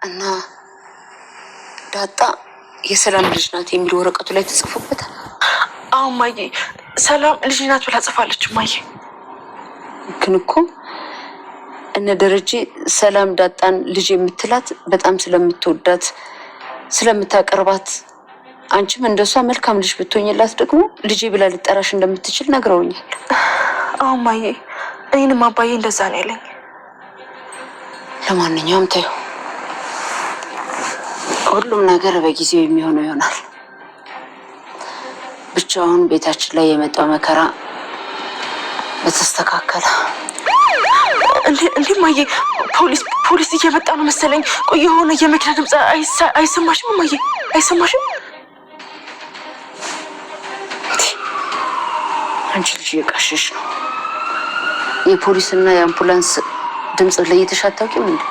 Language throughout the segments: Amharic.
እና ዳጣ የሰላም ልጅ ናት የሚል ወረቀቱ ላይ ተጽፎበታል። አዎ ማዬ፣ ሰላም ልጅ ናት ብላ ጽፋለች ማዬ። ግን እኮ እነ ደረጀ ሰላም ዳጣን ልጅ የምትላት በጣም ስለምትወዳት ስለምታቀርባት፣ አንቺም እንደሷ መልካም ልጅ ብትሆኝላት ደግሞ ልጄ ብላ ልጠራሽ እንደምትችል ነግረውኛል። አዎ ማዬ፣ እኔንም አባዬ እንደዛ ነው ያለኝ። ለማንኛውም ተይው፣ ሁሉም ነገር በጊዜው የሚሆነው ይሆናል። ብቻውን ቤታችን ላይ የመጣው መከራ በተስተካከለ። እንዴ ማዬ፣ ፖሊስ እየመጣ ነው መሰለኝ። ቆይ የሆነ የመኪና ድምፅ አይሰማሽም ማዬ? አይሰማሽም? አንቺ ልጅ የቃሸሽ ነው። የፖሊስና የአምቡላንስ ድምፅ ለይተሽ አታውቂም እንዴ?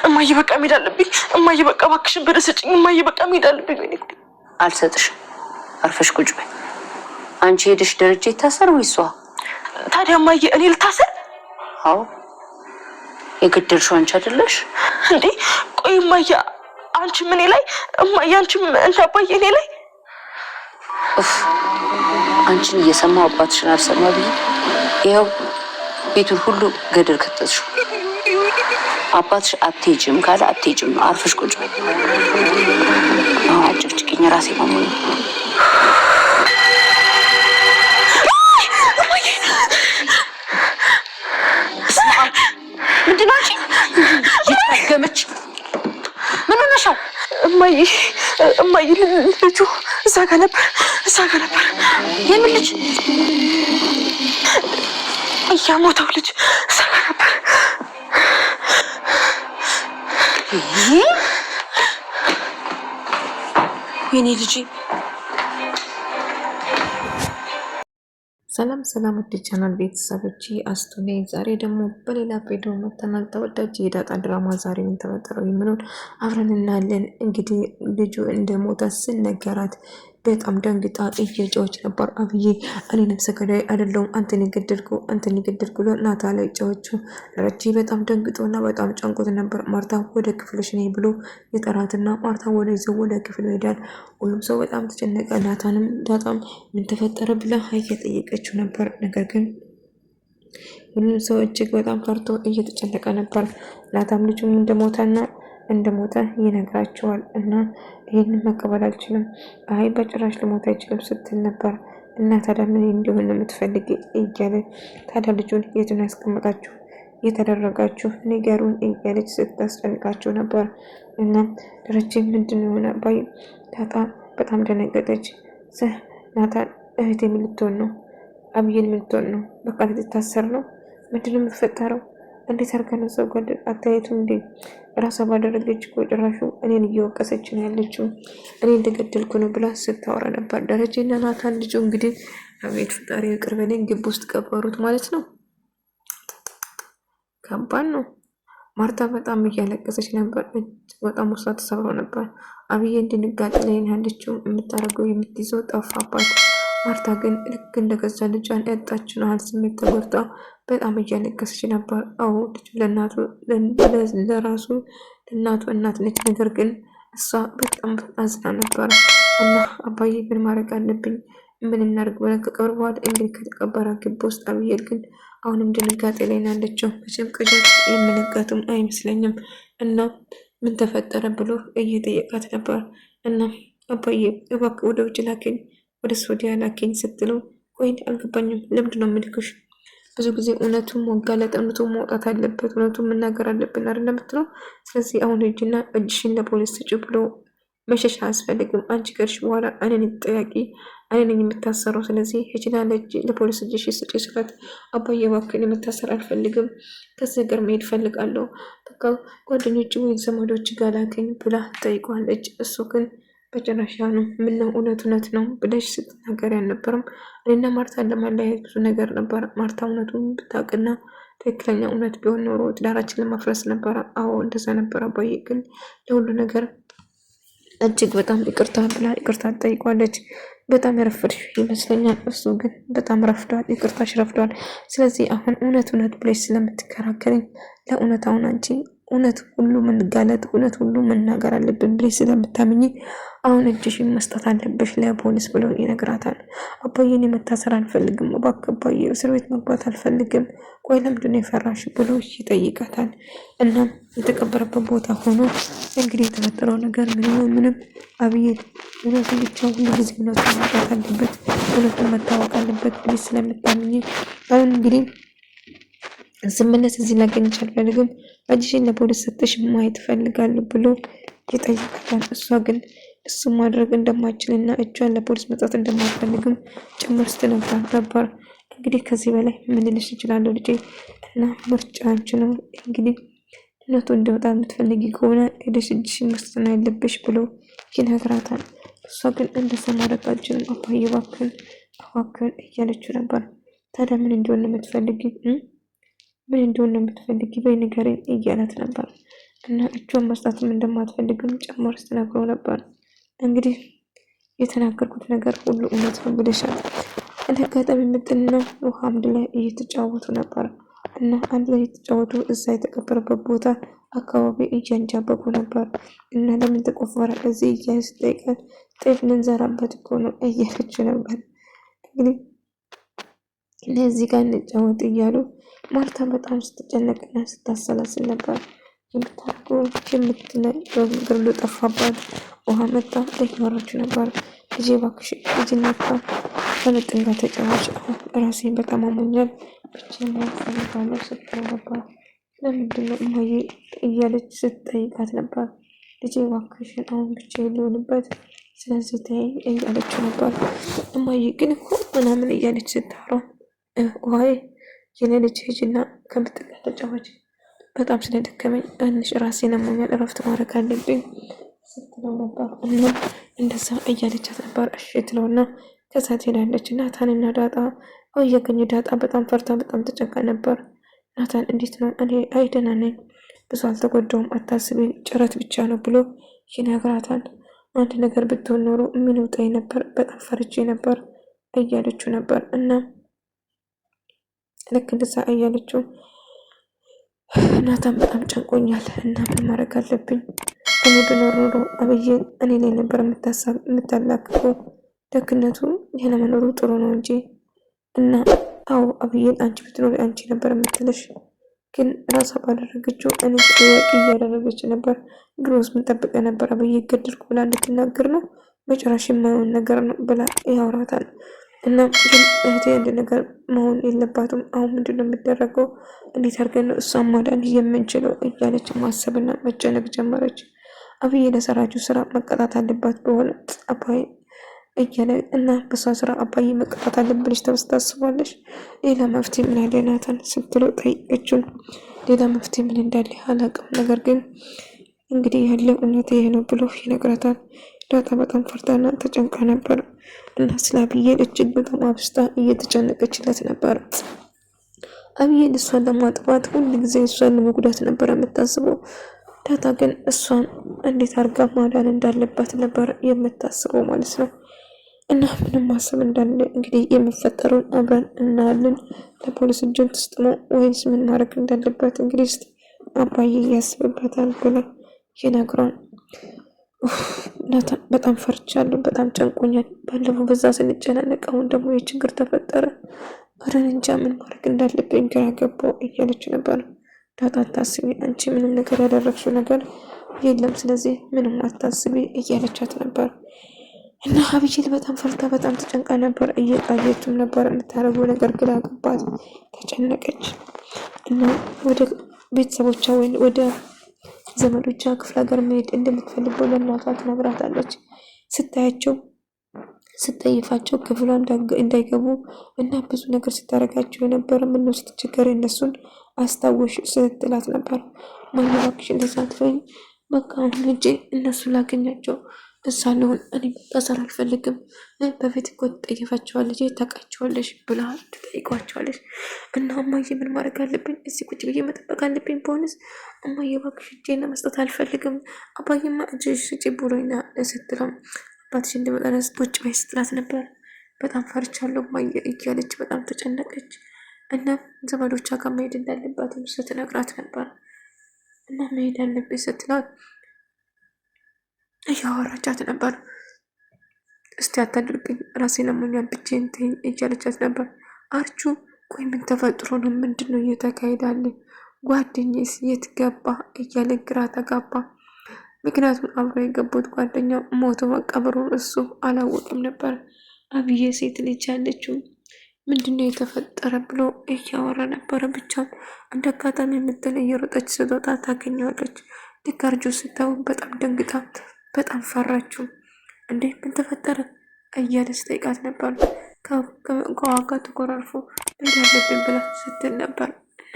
እማዬ በቃ መሄድ አለብኝ። እማዬ በቃ እባክሽን ብር ስጭኝ። እማዬ በቃ መሄድ አለብኝ። አልሰጥሽም። አርፈሽ ቁጭ በይ። አንቺ ሄደሽ ደረጀ ይታሰር ወይ እሷ? ታዲያ እማዬ እኔ ልታሰር? አዎ የገደልሽው አንቺ አይደለሽ እንዴ? ቆይ እማዬ አንቺም እኔ ላይ፣ እማዬ አንቺም እንደ አባዬ እኔ ላይ። አንቺን እየሰማሁ አባትሽን አልሰማ ብዬ ይኸው ቤቱን ሁሉ ገደል ከተትሽው። አባትሽ አትሄጂም ካለ አትሄጂም ነው። አርፈሽ ቁጭ በይ። አሁን አጭቅጭቅኝ ራሴ ማሙኝ። ምንድን ነው አንቺ ይታገመች? ምን ሆነሻው? እማዬ ልጁ እዛ ጋ ነበር። የምን ልጅ? እያሞተው ልጅ እዛ ጋ ነበር። የኔ ልጅ። ሰላም ውድ ቻናል ቤተሰቦች፣ አስቱ ነኝ። ዛሬ ደግሞ በሌላ ቪዲዮ መጥተናል። ተወዳጅ የዳጣ ድራማ ዛሬ ምን ተፈጠረው የሚለውን አብረን እናያለን። እንግዲህ ልጁ እንደሞተ ስነገራት በጣም ደንግጣ እየጮኸች ነበር። አብዬ እኔ ነፍሰ ገዳይ አይደለሁም፣ አንተን የገደልኩ ናታ ላይ ጮኸችው። ደረጀ በጣም ደንግጦና በጣም ጨንቆት ነበር። ማርታ ወደ ክፍልሽ ነይ ብሎ የጠራትና ማርታ ወደ ክፍል ሄዳል። ሁሉም ሰው በጣም ተጨነቀ። ናታንም ዳጣም ምን ተፈጠረ ብላ እየጠየቀችው ነበር። ነገር ግን ሁሉም ሰው እጅግ በጣም ፈርቶ እየተጨነቀ ነበር። ናታም ልጁ እንደሞተ ይነግራቸዋል እና ይህንን መቀበል አልችልም፣ አይ በጭራሽ ልሞት አይችልም ስትል ነበር። እና ታዲያ ምን እንዲሆን የምትፈልግ እያለ ታዲያ ልጁን የቱን ያስቀመጣችሁ የተደረጋችሁ ንገሩን እያለች ስታስጨንቃቸው ነበር። እና ደረጀ ምንድን የሆነ ባይ ዳጣ በጣም ደነገጠች። ናታን እህቴ ምን ልትሆን ነው? አብዬን ምን ልትሆን ነው? በቃ ልትታሰር ነው? ምንድነው የምትፈጠረው? እንዴት አድርገን ነው ሰው ጓደኛ አታየቱ እንዴ? ራሷ ባደረገች እኮ ጭራሹ እኔን እየወቀሰች ነው ያለችው። እኔ እንደገደልኩ ነው ብላ ስታወራ ነበር። ደረጀና ናታን ልጁ እንግዲህ አቤት ፈጣሪ ይቅር በለኝ፣ ግብ ውስጥ ቀበሩት ማለት ነው። ከባድ ነው። ማርታ በጣም እያለቀሰች ነበር። በጣም ውስጧ ተሰብሮ ነበር። አብዬ እንድንጋጥ ላይ ያለችው የምታደርገው የምትይዘው ጠፋባት። ማርታ ግን ልክ እንደገዛ ልጇን ያጣች ነው ስሜት ተጎድታ በጣም እያለቀሰች ነበር። አዎ ልጁ ለራሱ ለእናቱ እናት ነች። ነገር ግን እሷ በጣም አዝና ነበር። እና አባዬ ምን ማድረግ አለብኝ? ምን እናድርግ ብለን ከቀብር በኋላ እንግዲህ ከተቀበረ ግቢ ውስጥ አብዬል ግን አሁንም ድንጋጤ ላይ ናለችው። መቼም ቅዠት የምንጋትም አይመስለኝም። እና ምን ተፈጠረ ብሎ እየጠየቃት ነበር። እና አባዬ እባክህ ወደ ውጭ ላከኝ፣ ወደ ሶዲያ ላከኝ ስትለው ቆይ አልገባኝም፣ ለምንድን ነው የምልክሽ? ብዙ ጊዜ እውነቱን መጋለጥ እውነቱን ማውጣት አለበት፣ እውነቱን መናገር አለብን አይደል የምትለው። ስለዚህ አሁን ሂጂና እጅሽን ለፖሊስ ስጪ ብሎ መሸሽ አያስፈልግም። አንቺ ከሄድሽ በኋላ እኔ ነኝ ተጠያቂ፣ እኔ ነኝ የምታሰረው። ስለዚህ ሂጂና ለፖሊስ እጅሽ ስጪ ስላት አባዬ እባክህን የምታሰር አልፈልግም፣ ከዚህ ሀገር መሄድ ፈልጋለሁ፣ በቃ ጓደኞች ወይ ዘመዶች ጋር ላከኝ ብላ ጠይቋለች። እሱ ግን በጭራሽ ነው ምነው እውነት ነው ብለሽ ስትናገር አልነበረም። እኔና ማርታን ለማለያየት ብዙ ነገር ነበር። ማርታ እውነቱን ብታውቅና ትክክለኛ እውነት ቢሆን ኖሮ ትዳራችን ለማፍረስ ነበረ። አዎ እንደዛ ነበር። አባዬ ግን ለሁሉ ነገር እጅግ በጣም ይቅርታ ብላ ይቅርታ ጠይቋለች። በጣም ያረፈድሽ ይመስለኛል። እሱ ግን በጣም ረፍዷል፣ ይቅርታሽ ረፍዷል። ስለዚህ አሁን እውነት ብለሽ ስለምትከራከረኝ ለእውነት አሁን አንቺ እውነት ሁሉ መጋለጥ እውነት ሁሉ መናገር አለብን ብለሽ ስለምታምኝ አሁን እጅሽን መስጠት አለብሽ ለፖሊስ ብሎ ይነግራታል። አባዬን መታሰር አልፈልግም፣ እባክህ አባዬ እስር ቤት መግባት አልፈልግም፣ ቆይ ለምንድን ነው የፈራሽ ብሎ ይጠይቃታል። እናም የተቀበረበት ቦታ ሆኖ እንግዲህ የተፈጠረው ነገር ምንም አብዬ እውነቱን ብቻ ሁሉ ጊዜ እውነቱን ማውጣት አለበት፣ እውነቱን መታወቅ አለበት ብለሽ ስለምታምኝ አሁን እንግዲህ ስመለስ እዚህ ላገኝሽ አልፈልግም፣ እጅሽን ለፖሊስ ሰጥሽ ማየት እፈልጋለሁ ብሎ ይጠይቃታል። እሷ ግን እሱ ማድረግ እንደማይችልና እጇን ለፖሊስ መስጠት እንደማትፈልግም ጭምር ስትነግራት ነበር። እንግዲህ ከዚህ በላይ ምን ልልሽ እችላለሁ ልጄ እና ምርጫ አንቺ ነው። እንግዲህ እውነቱ እንዲወጣ የምትፈልጊ ከሆነ ሄደሽ እጅሽን መስጠት ነው ያለብሽ ብሎ ይነግራታል። እሷ ግን እንደዛ ማድረግ አልችልም አባዬ እባክህን እባክህን እያለችው ነበር። ታዲያ ምን እንዲሆን ነው የምትፈልጊ? ምን እንደሆነ የምትፈልጊ በይ ንገረኝ እያላት ነበር። እና እጇን መስጣትም እንደማትፈልግም ጨምሮ ስትነግረው ነበር። እንግዲህ የተናገርኩት ነገር ሁሉ እውነት ነው ብለሻል። እንደ አጋጣሚ ምጥንና ውሃ አንድ ላይ እየተጫወቱ ነበር እና አንድ ላይ እየተጫወቱ እዛ የተቀበረበት ቦታ አካባቢ እያንጃበቡ ነበር እና ለምን ተቆፈረ እዚህ እያለ ስጠይቃት ጤፍ ልንዘራበት እኮ ነው እያለች ነበር። እንግዲህ ለዚህ ጋር እንጫወት እያሉ ማርታ በጣም ስትጨነቅና ስታሰላስል ነበር። የምታደርገው የምትነግርሉ ጠፋባት። ውሃ መጣ እያወራች ነበር። ልጄ እባክሽ ልጅና ከመጥን ጋር ተጫዋች፣ ራሴን በጣም አሞኛል፣ ብቻዬን እፈልጋለሁ ስትል ነበር። ለምንድን ነው እማዬ እያለች ስትጠይቃት ነበር። ልጄ እባክሽን አሁን ብቻዬን ልሆንበት፣ ስለዚህ ተይኝ እያለችው ነበር። እማዬ ግን እኮ ምናምን እያለች ስታወራው ውሃዬ የኔ ልጅ ሂጂና ከምጥን ጋር ተጫዋች፣ በጣም ስለደከመኝ ትንሽ ራሴን አሞኛል፣ እረፍት ማድረግ አለብኝ ስትለው ነበር። እና እንደዛ እያለቻት ነበር። እሺ ትለውና ከዛ ትሄዳለች። ናታንና ዳጣ እያገኙ ዳጣ በጣም ፈርታ በጣም ተጨንቃ ነበር። ናታን እንዴት ነው? እኔ ደህና ነኝ፣ ብዙ አልተጎዳውም፣ አታስቢ፣ ጭረት ብቻ ነው ብሎ ይነግራታል። አንድ ነገር ብትሆን ኖሮ ምን ውጣኝ ነበር፣ በጣም ፈርቼ ነበር እያለችው ነበር። እና ልክ እንደዛ እያለችው ናታን በጣም ጨንቆኛል እና ምን ማድረግ አለብኝ? እኔ ብኖር ኖሮ አብዬን እኔ ላይ ነበር የምታላቅቀው። ደግነቱ ያለመኖሩ ጥሩ ነው እንጂ እና አዎ አብዬን አንቺ ብትኖሪ አንቺ ነበር የምትልሽ፣ ግን ራሷ ባደረገችው እኔ ጥያቄ እያደረገች ነበር። ድሮስ ምን ጠብቀ ነበር አብዬ ገድልኩ ብላ እንድትናገር ነው? መጨረሻ የማይሆን ነገር ነው ብላ ያወራታል። እና ግን እህቴ አንድ ነገር መሆን የለባትም። አሁን ምንድን ነው የሚደረገው? እንዴት አድርገን ነው እሷን ማዳን የምንችለው? እያለች ማሰብና መጨነቅ ጀመረች። አብዬ ለሰራችው ስራ መቀጣት አለባት በሆነ አባዬ እያለ እና በሷ ስራ አባዬ መቀጣት አለብልሽ ታስባለሽ? ሌላ መፍትሄ ምን አለ ናታን ስትለው ጠይቀችው። ሌላ መፍትሄ ምን እንዳለ አላውቅም፣ ነገር ግን እንግዲህ ያለው እውነት ይሄ ነው ብሎ ይነግራታል። ዳጣ በጣም ፈርታና ተጨንቃ ነበር እና ስለ አብዬን እጅግ በጣም አብስታ እየተጨነቀችለት ነበር። አብዬን እሷን ለማጥፋት ሁሉ ጊዜ እሷን ለመጉዳት ነበር የምታስበው። ዳጣ ግን እሷን እንዴት አድርጋ ማዳን እንዳለባት ነበር የምታስበው ማለት ነው። እና ምንም ማሰብ እንዳለ እንግዲህ የሚፈጠረውን አብረን እናያለን። ለፖሊስ እጅን ትስጥ ነው ወይስ ምን ማድረግ እንዳለባት እንግዲህ አባዬ ያስብበታል ብላ ይነግሯል። ናታን በጣም ፈርቻለሁ፣ በጣም ጨንቆኛል። ባለፈው በዛ ስንጨናነቅ አሁን ደግሞ የችግር ተፈጠረ። አረን እንጃ ምን ማድረግ እንዳለብኝ ግራ ገባው እያለች ነበር። ዳጣ አታስቢ፣ አንቺ ምንም ነገር ያደረግሽው ነገር የለም፣ ስለዚህ ምንም አታስቢ እያለቻት ነበር። እና አብይል በጣም ፈርታ በጣም ተጨንቃ ነበር። እየቃየችም ነበር። የምታደርገው ነገር ግራ ገባት፣ ተጨነቀች። እና ወደ ቤተሰቦቿ ወይ ወደ ዘመዶቿ ክፍለ ሀገር መሄድ እንደምትፈልገው ለእናቷ ትነግራታለች። ስታያቸው ስጠይፋቸው ክፍሏ እንዳይገቡ እና ብዙ ነገር ስታደርጋቸው የነበረ ምነው ስትቸገር እነሱን አስታወሽ ስትላት ነበር። ማን እባክሽ እንደዛ አትበይኝ፣ በቃ አሁን ልጄ እነሱ ላገኛቸው እዛ ልሆን፣ እኔ መታሰር አልፈልግም። በፊት እኮ ትጠይፋቸዋለች ታውቃቸዋለሽ ብላ ትጠይቋቸዋለች። እና እማዬ ምን ማድረግ አለብኝ? እዚህ ቁጭ ብዬ መጠበቅ አለብኝ? በሆነስ እማዬ እባክሽ እጄን መስጠት አልፈልግም፣ አባዬማ እጅሽ ስጪ ብሎኝ ስትለው አባትሽ እንደመጠረስ ቁጭ በይ ስትላት ነበር። በጣም ፈርቻለሁ እማዬ እያለች በጣም ተጨነቀች። እና ዘመዶቿ ጋር መሄድ እንዳለባት ስትነግራት ነበር። እና መሄድ አለብኝ ስትላት እያወራቻት ነበር። እስቲ አታድርግኝ ራሴን አሞኛል ብቻዬን ተይኝ እያለቻት ነበር። አርቹ ቆይ ምን ተፈጥሮ ነው? ምንድን ነው እየተካሄዳለ? ጓደኛዬስ የት ገባ እያለ ግራ ተጋባ። ምክንያቱም አብሮ የገቡት ጓደኛ ሞቶ መቀበሩን እሱ አላወቅም ነበር። አብዬ ሴት ልጅ ያለችው ምንድነው የተፈጠረ ብሎ እያወራ ነበረ። ብቻ እንደ አጋጣሚ የምትል እየሮጠች ስትወጣ ታገኘዋለች። ልክ አርጁ ስታው በጣም ደንግጣ በጣም ፈራችው። እንዴ ምን ተፈጠረ እያለ ስጠይቃት ነበር። ከዋጋ ተኮራርፎ መሄድ አለብን ብላ ስትል ነበር እና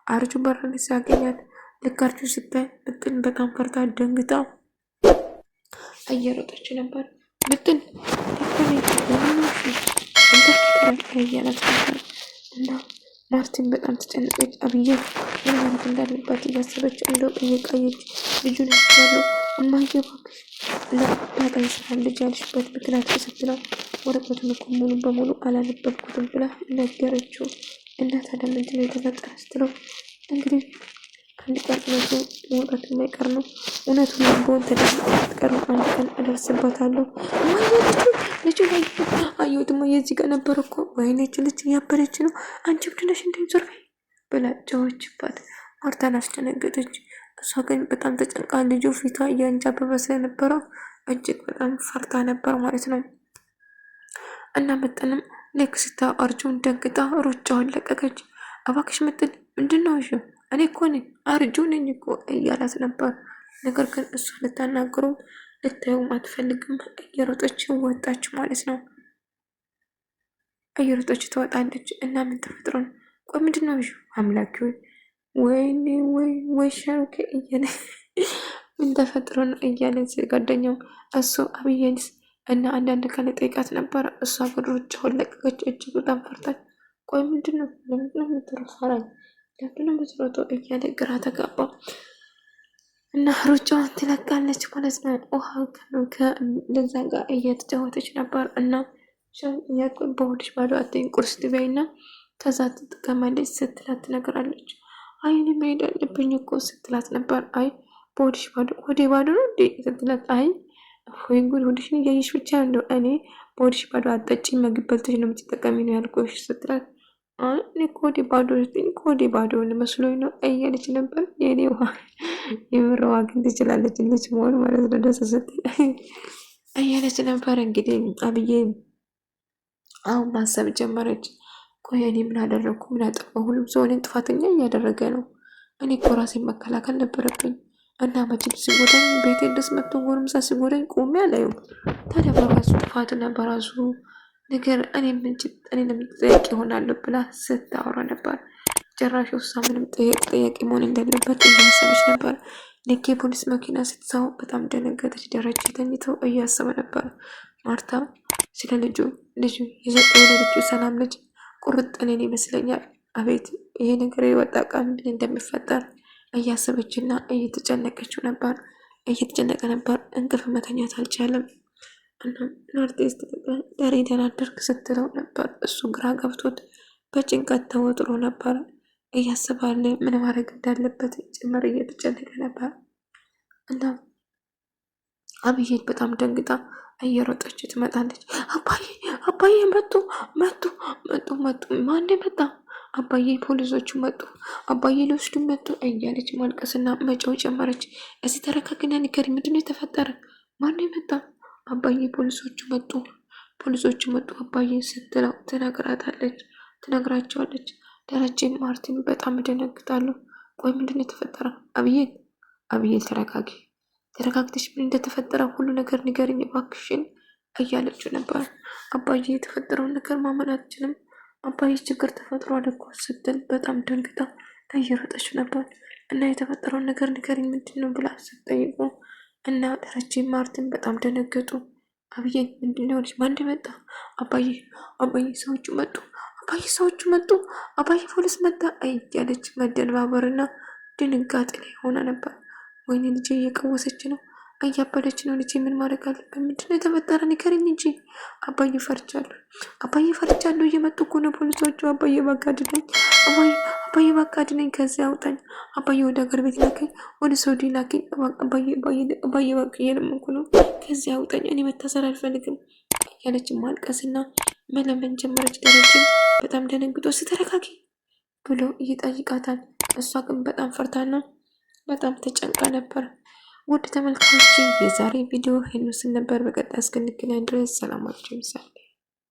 አርጁ በረን ሲያገኛት ልክ አርጁ ስታይ ምጥን በጣም ፈርታ ደንግጣ እየሮጠች ነበር። ምጥን እያላት ነበር እና ማርቲን በጣም ተጨነቀች። አብዬ ምን ማለት እንዳለባት እያሰበች እንደው እየቃየች ልጁን ያለው እማዬ እባክሽ ለዳጣ ይስራል ልጅ ያልሽበት ምክንያት ስትለው ወረቀቱን እኮ ሙሉ በሙሉ አላነበብኩትም ብላ ነገረችው። እና ታዲያ ምንድን ነው የተፈጠረ ስትለው እንግዲህ አንድ ቀን እውነቱ መውጣት የማይቀር ነው። እውነቱን ልቦን ተቀሩ አንድ ቀን እደርስበታለሁ። ልጁ ላይ አየሁትማ የዚህ ቀን ነበር እኮ ወይኔች ልጅ እያበረች ነው። አንቺ ብድነሽ እንደሚዞር ብላ ጨዎችባት። ማርታን አስደነገጠች። እሷ ግን በጣም ተጨንቃ ልጁ ፊቷ እያንጃበበ ስለነበረው እጅግ በጣም ፈርታ ነበር ማለት ነው። እና ምጥንም ልክ ስታ አርጁን ደንግጣ ሩጫውን ለቀቀች። እባክሽ ምጥን ምንድን ነው እሺ እኔ እኮ ነኝ አርጁ ነኝ እኮ እያላት ነበር። ነገር ግን እሷ ልታናግረው ልታየውም አትፈልግም። እየሮጠች ወጣች ማለት ነው። እየሮጠች ትወጣለች። እና ምን ተፈጥሮ ነው? ቆይ ምንድን ነው አምላኪ ወይኔ ወይ ሻሩኬ እያለ ምን ተፈጥሮ ነው እያለ ጓደኛው እሱ አብዬንስ እና አንዳንድ ካለ ጠይቃት ነበረ። እሷ ግን ሩጫውን ለቀቀች። እጅግ በጣም ፈርታች። ቆይ ምንድን ነው ለምንድነው የምትሮፋራኝ ለምንድነው የምትሮጠው እያለ ግራ ተጋባ። እና ሩጫውን ትለቃለች ማለት ነው። ውሃ ከለዛ ጋር እየተጫወተች ነበር። እና በሆድሽ ባዶ አትይኝ ቁርስ ትበይ እና ከዛ ትጥቀማለች ስትላት ትነግራለች። አይ እኔ መሄድ አለብኝ እኮ ስትላት ነበር። አይ በሆድሽ ባዶ ሆዴ ባዶ ነው እንዴ ስትላት አይ ወይ ጉድ ሆድሽን እያየሽ ብቻ እንደው እኔ በሆድሽ ባዶ አትጠጪኝ ምግብ በልተሽ ነው የምትጠቀሚ ነው ያልኩሽ ስትላት እኔ ኮዴ ባዶ ኮዴ ባዶ መስሎኝ ነው እያለች ነበር። የኔ ውሃ የምረዋ ግን ትችላለች ልጅ መሆን ማለት ነው። ደስ ስትል እያለች ነበር። እንግዲህ አብዬ አሁን ማሰብ ጀመረች። ቆይ እኔ ምን አደረግኩ? ምን አጠፋሁ? ሁሉም ሰው እኔን ጥፋተኛ እያደረገ ነው። እኔ እኮ ራሴን መከላከል ነበረብኝ። እና መቼም ሲጎዳኝ ቤቴ ድረስ መጥቶ ጎረምሳ ሲጎዳኝ ቆሜ አላየውም። ታዲያ በራሱ ጥፋትና በራሱ ነገር እኔ ለምጠየቅ ይሆናለሁ ብላ ስታወራ ነበር። ጭራሽ ውሳ ምንም ጠያቂ መሆን እንደሌለበት እያሰበች ነበር። ልክ የፖሊስ መኪና ስትሰው በጣም ደነገጠች። ደረጃ ተኝተው እያሰበ ነበር። ማርታ ስለ ልጁ የወለደችው ሰላም ልጅ ቁርጥ እኔን ይመስለኛል። አቤት ይሄ ነገር የወጣ ቃል ምን እንደሚፈጠር እያሰበችና እየተጨነቀ ነበር። እንቅልፍ መተኛት አልቻለም። እና አርቲስት ዳሬ ደናደርግ ስትለው ነበር። እሱ ግራ ገብቶት በጭንቀት ተወጥሮ ነበር። እያስባለ ምን ማድረግ እንዳለበት ጭምር እየተጨነቀ ነበር። እና አብዬ በጣም ደንግጣ እየሮጠች ትመጣለች። አባዬ መጡ። ማን መጣ? አባዬ ፖሊሶቹ መጡ፣ አባዬ ሊወስዱ መጡ እያለች ማልቀስና መጫው ጀመረች። እዚህ ተረጋግና ንገሪ፣ ምንድን ነው የተፈጠረ? ማን መጣ? አባዬ ፖሊሶቹ መጡ አባዬ ስትለው ትነግራቸዋለች። ደረጀም ማርቲን በጣም እደነግጣለሁ። ቆይ ምንድን ነው የተፈጠረ? አብዬ ተረጋግተሽ ምን እንደተፈጠረ ሁሉ ነገር ንገሪኝ እባክሽን እያለችው ነበር። አባዬ የተፈጠረውን ነገር ማመን አትችልም። አባዬ ችግር ተፈጥሯል እኮ ስትል በጣም ደንግጣ እየሮጠች ነበር። እና የተፈጠረውን ነገር ንገሪኝ ምንድን ነው ብላ ስትጠይቁ እና ደረጀም ማርቲን በጣም ደነገጡ። አብዬ ምንድን ነው? ማን መጣ? አባዬ ሰዎቹ መጡ፣ አባዬ ፖሊስ መጣ እያለች መደነባበርና ድንጋጤ ላይ ሆነ ነበር። ወይኔ ልጄ እየቀወሰች ነው፣ እያበደች ነው። ልጄ ምን ማድረግ አለብን? ምንድን ነው የተፈጠረ? ንገረኝ እንጂ አባዬ ፈርቻለሁ፣ እየመጡ እኮ ነው ፖሊሶቹ። አባዬ ባጋድለኝ፣ አባዬ በቃ አድነኝ፣ ከዚያ አውጣኝ አባዬ፣ ወደ ሀገር ቤት ላከኝ፣ ወደ ሳውዲ ላከኝ አባዬ በቃ እየለመንኩ ነው፣ ከዚያ አውጣኝ፣ እኔ መታሰር አልፈልግም እያለች ማልቀስና መለመን ጀመረች። ደረጀም በጣም ደነግጦ ስተረጋጊ ብሎ ይጠይቃታል። እሷ ግን በጣም ፈርታና በጣም ተጨንቃ ነበር። ውድ ተመልካቾች የዛሬ ቪዲዮ ይህን ምስል ነበር። በቀጣይ እስክንገናኝ ድረስ ሰላማችሁ ይብዛል።